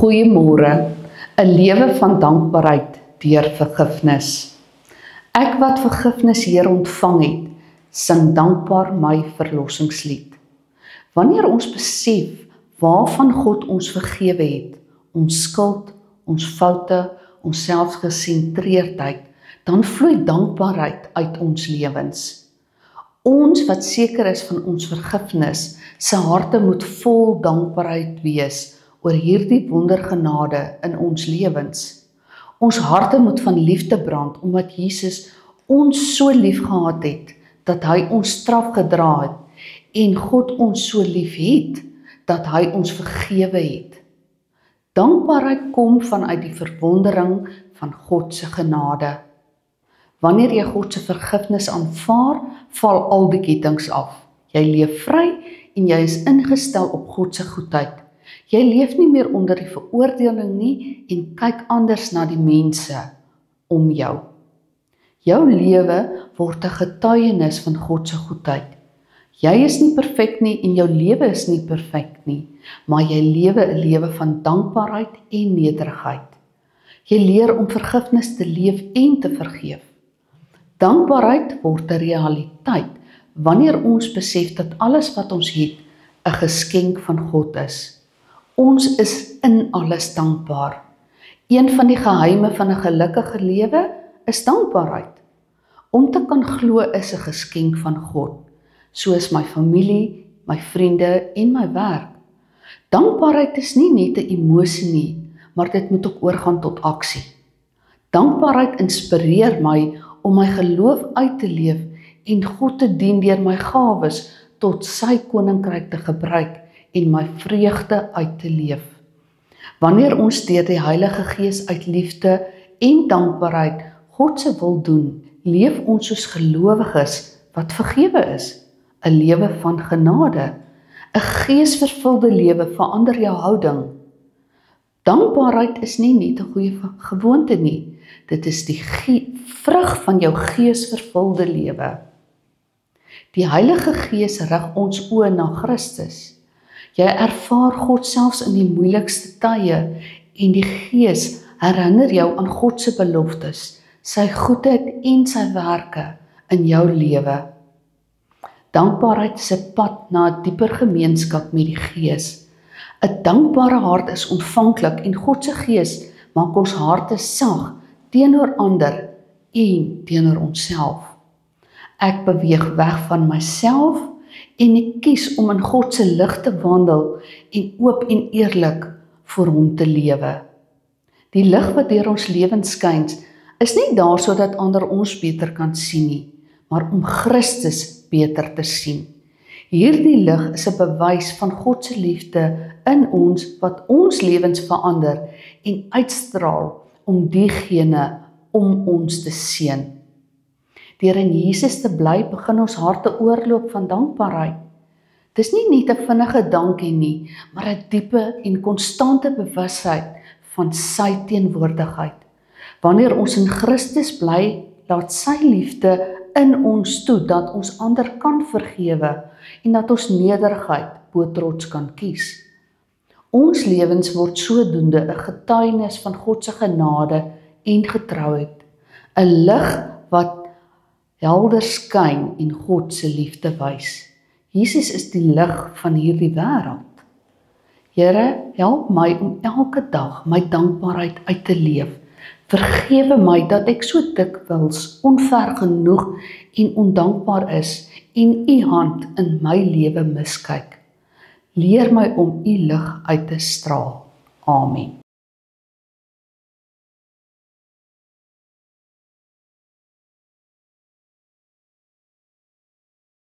Goeiemôre, 'n lewe van dankbaarheid deur vergifnis. Ek wat vergifnis hier ontvang het, sing dankbaar my verlossingslied. Wanneer ons besef waarvan God ons vergewe het, ons skuld, ons foute, ons selfgesentreerdheid, dan vloei dankbaarheid uit ons lewens. Ons wat seker is van ons vergifnis, se harte moet vol dankbaarheid wees oor hierdie wondergenade in ons lewens. Ons harte moet van liefde brand, omdat Jesus ons so lief gehad het, dat hy ons straf gedra het, en God ons so lief het, dat hy ons vergewe het. Dankbaarheid kom vanuit die verwondering van God se genade. Wanneer jy God se vergifnis aanvaar, val al die kettinge af. Jy leef vry en jy is ingestel op God se goedheid. Jy leef nie meer onder die veroordeling nie en kyk anders na die mense om jou. Jou lewe word 'n getuienis van God se goedheid. Jy is nie perfek nie en jou lewe is nie perfek nie, maar jy lewe 'n lewe van dankbaarheid en nederigheid. Jy leer om vergifnis te leef en te vergeef. Dankbaarheid word 'n realiteit wanneer ons besef dat alles wat ons het 'n geskenk van God is. Ons is in alles dankbaar. Een van die geheime van 'n gelukkige lewe is dankbaarheid. Om te kan glo is 'n geskenk van God, soos my familie, my vriende en my werk. Dankbaarheid is nie net 'n emosie nie, maar dit moet ook oorgaan tot aksie. Dankbaarheid inspireer my om my geloof uit te leef en God te dien deur my gawes tot sy koninkryk te gebruik en my vreugde uit te leef. Wanneer ons deur die Heilige Gees uit liefde en dankbaarheid God se wil doen, leef ons soos gelowiges wat vergewe is, 'n lewe van genade. 'n Geesvervulde lewe verander jou houding. Dankbaarheid is nie net 'n goeie gewoonte nie, dit is die vrug van jou geesvervulde lewe. Die Heilige Gees rig ons oë na Christus. Jy ervaar God selfs in die moeilikste tye en die Gees herinner jou aan God se beloftes, sy goedheid en sy werke in jou lewe. Dankbaarheid is 'n pad na 'n dieper gemeenskap met die Gees. 'n Dankbare hart is ontvanklik en God se Gees maak ons harte sag teenoor ander en teenoor onsself. Ek beweeg weg van myself en ek kies om in God se lig te wandel en oop en eerlik vir hom te lewe. Die lig wat deur ons lewens skyn, is nie daar sodat ander ons beter kan sien nie, maar om Christus beter te sien. Hierdie lig is 'n bewys van God se liefde in ons wat ons lewens verander en uitstraal om diegene om ons te seën. Deur in Jesus te bly, begin ons harte oorloop van dankbaarheid. Dis nie net 'n vinnige dankie nie, maar 'n diepe en konstante bewusheid van sy teenwoordigheid. Wanneer ons in Christus bly, laat sy liefde in ons toe dat ons ander kan vergewe en dat ons nederigheid bo trots kan kies. Ons lewens word sodoende 'n getuienis van God se genade en getrouheid, 'n lig wat helder skyn en God se liefde wys. Jesus is die lig van hierdie wêreld. Here, help my om elke dag my dankbaarheid uit te leef. Vergewe my dat ek so dikwels onvergenoeg en ondankbaar is en u hand in my lewe miskyk. Leer my om u lig uit te straal. Amen.